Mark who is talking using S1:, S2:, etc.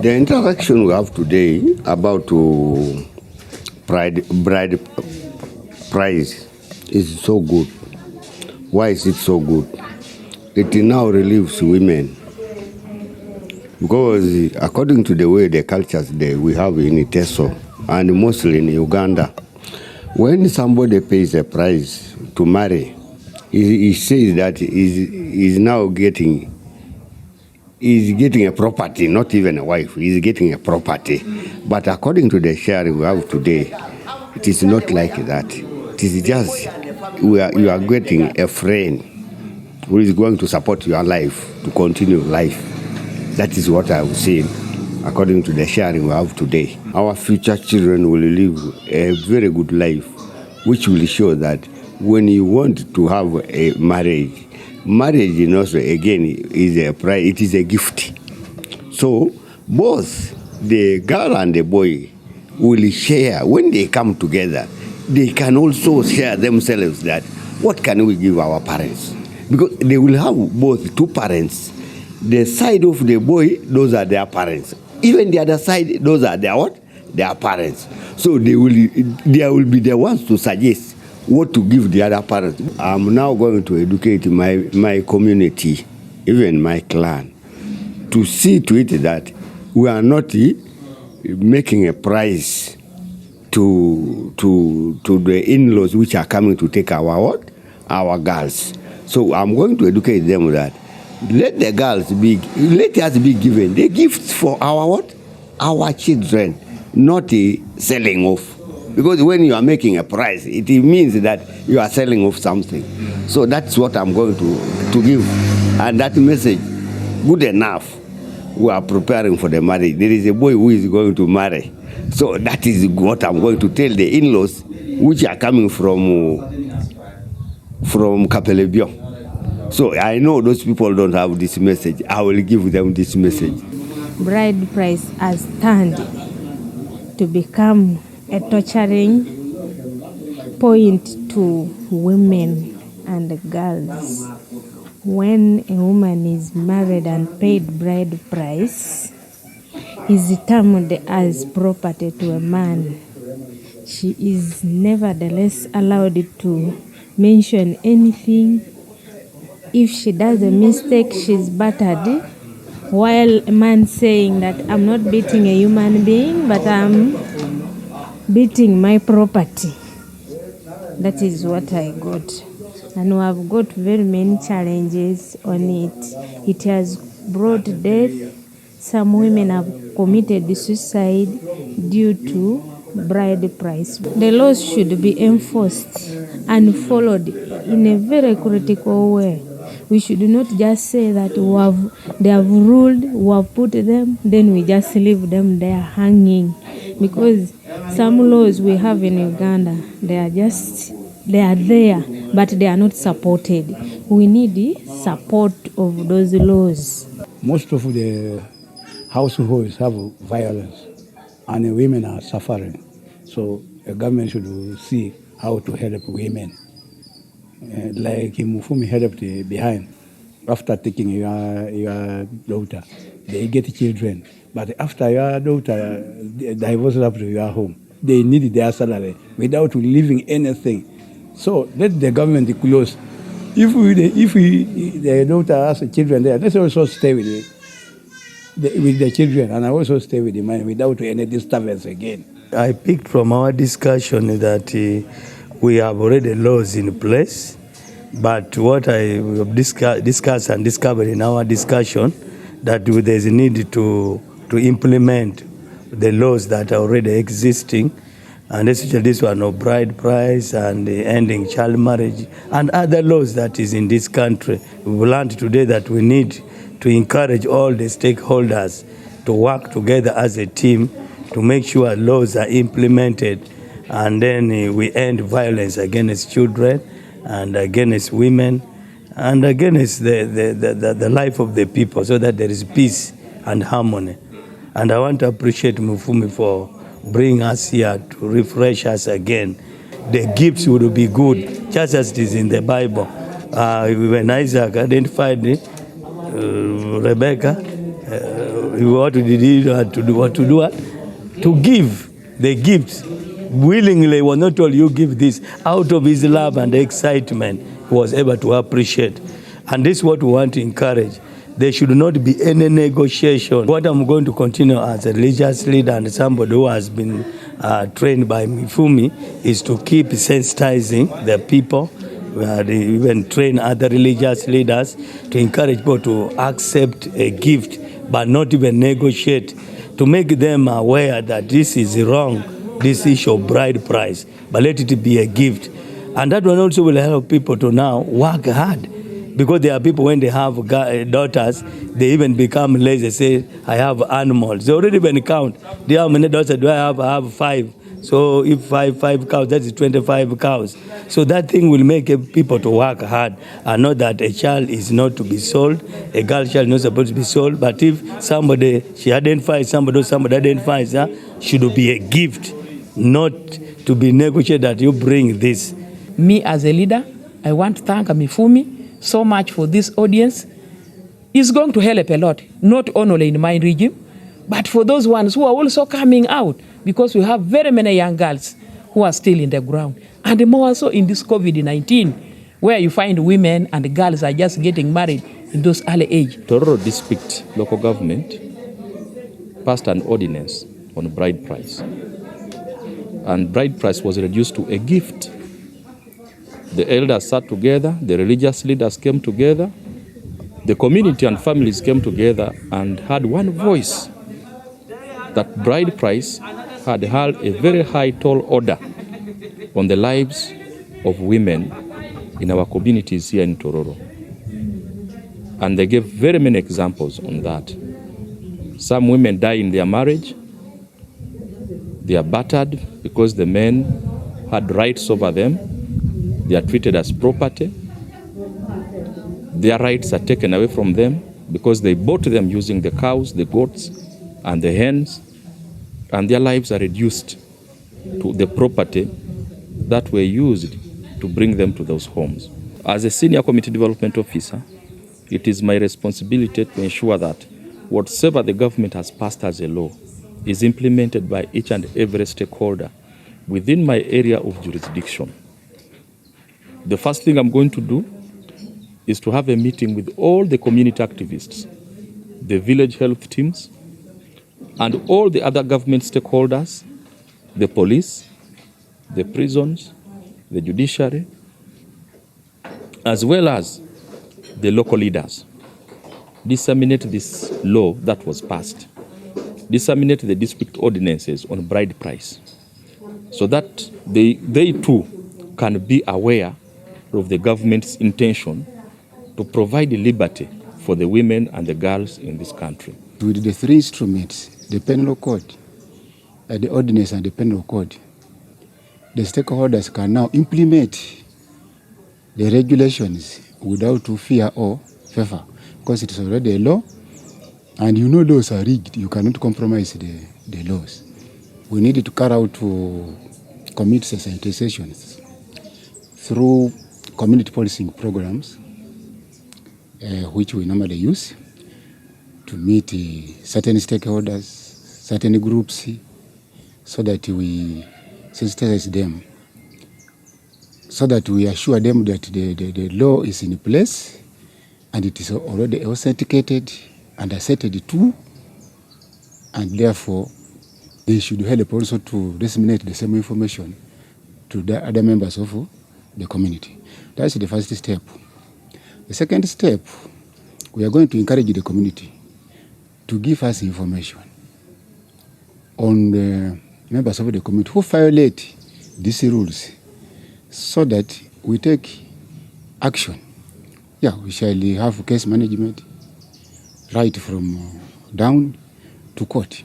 S1: The interaction we have today about bride price is so good. Why is it so good? It now relieves women. Because according to the way the cultures we have in Teso and mostly in Uganda, when somebody pays a price to marry, he says that he's now getting a property, not even a wife. He's getting a property. But according to the sharing we have today, it is not like that. It is just you are getting a friend who is going to support your life, to continue life. That is what I was saying, according to the sharing we have today. Our future children will live a very good life, which will show that when you want to have a marriage also again is a prize. It is a gift. So both the girl and the boy will share. When they come together, they can also share themselves that what can we give our parents? Because they will have both two parents. The side of the boy, those are their parents. Even the other side, those are their what? Their parents. So they will be the ones to suggest what to give the other parents. I'm now going to educate my community, even my clan, to see to it that we are not making a price to the in-laws which are coming to take our girls. So I'm going to educate them that let us be given the gifts for our children, not selling off. Because when you are making a price, it means that you are selling off something. So that's what I'm going to give. And that message, good enough, we are preparing for the marriage. There is a boy who is going to marry. So that is what I'm going to tell the in-laws, which are coming from Kapelebio. So I know those people don't have this message. I will give them this message.
S2: Bride price has turned to become a torturing point to women and girls. When a woman is married and paid bride price, is termed as property to a man. She is nevertheless allowed to mention anything. If she does a mistake, she's battered, while a man saying that I'm not beating a human being, but I'm beating my property. That is what I got. And we have got very many challenges on it. It has brought death. Some women have committed suicide due to bride price. The laws should be enforced and followed in a very critical way. We should not just say that they have ruled, we have put them, then we just leave them there hanging. Because some laws we have in Uganda, they are there, but they are not supported. We need the support of those laws.
S3: Most of the households have violence and the women are suffering. So the government should see how to help women. Like Mufumi helped behind. After taking your daughter, they get children. But after your daughter divorced up to your home, they need their salary without leaving anything. So let the government close. If the daughter has children there, let's also stay with the children, and I also stay with the man without any disturbance again.
S4: I picked from our discussion that we have already laws in place, but what I have discussed and discovered in our discussion that there is a need to implement the laws that are already existing, and especially this one of bride price and ending child marriage and other laws that is in this country. We've learned today that we need to encourage all the stakeholders to work together as a team to make sure laws are implemented, and then we end violence against children and against women and against the life of the people, so that there is peace and harmony. And I want to appreciate Mufumi for bringing us here to refresh us again. The gifts will be good, just as it is in the Bible. When Isaac identified Rebecca, what did he to do? What to do? What? To give the gifts willingly. Was not told you give this. Out of his love and excitement, he was able to appreciate. And this is what we want to encourage. There should not be any negotiation. What I'm going to continue as a religious leader and somebody who has been trained by Mifumi is to keep sensitizing the people. Even train other religious leaders to encourage people to accept a gift but not even negotiate, to make them aware that this is wrong, this issue of bride price, but let it be a gift. And that one also will help people to now work hard. Because there are people, when they have daughters, they even become lazy. Say, I have animals. They already even count. How many daughters do I have? I have 5. So if five cows, that is 25 cows. So that thing will make people to work hard and know that a child is not to be sold. A girl child is not supposed to be sold. But if she identifies somebody or somebody identifies her, should be a gift, not to be negotiated that you bring this.
S5: Me as a leader, I want to thank Mifumi so much for this audience. It's going to help a lot, not only in my regime, but for those ones who are also coming out, because we have very many young girls who are still in the ground. And more so in this COVID-19, where you find women and girls are just getting married in those early age.
S6: Tororo district local government passed an ordinance on bride price. And bride price was reduced to a gift. The elders sat together, the religious leaders came together, the community and families came together and had one voice that bride price had held a very high tall order on the lives of women in our communities here in Tororo. And they gave very many examples on that. Some women die in their marriage. They are battered because the men had rights over them. They are treated as property. Their rights are taken away from them because they bought them using the cows, the goats, and the hens, and their lives are reduced to the property that were used to bring them to those homes. As a senior community development officer, it is my responsibility to ensure that whatever the government has passed as a law is implemented by each and every stakeholder within my area of jurisdiction. The first thing I'm going to do is to have a meeting with all the community activists, the village health teams, and all the other government stakeholders, the police, the prisons, the judiciary, as well as the local leaders. Disseminate this law that was passed. Disseminate the district ordinances on bride price so that they too can be aware of the government's intention to provide liberty for the women and the girls in this country.
S3: With the 3 instruments, the penal code, the ordinance and the penal code, the stakeholders can now implement the regulations without fear or favor, because it is already a law, and you know laws are rigged. You cannot compromise the laws. We need to carry out community sensitizations through community policing programs, which we normally use to meet certain stakeholders, certain groups, so that we sensitize them, so that we assure them that the law is in place and it is already authenticated and asserted to, and therefore they should help also to disseminate the same information to the other members of the community. That's the first step. The second step, we are going to encourage the community to give us information on the members of the community who violate these rules, so that we take action. Yeah, we shall have case management right from down to court.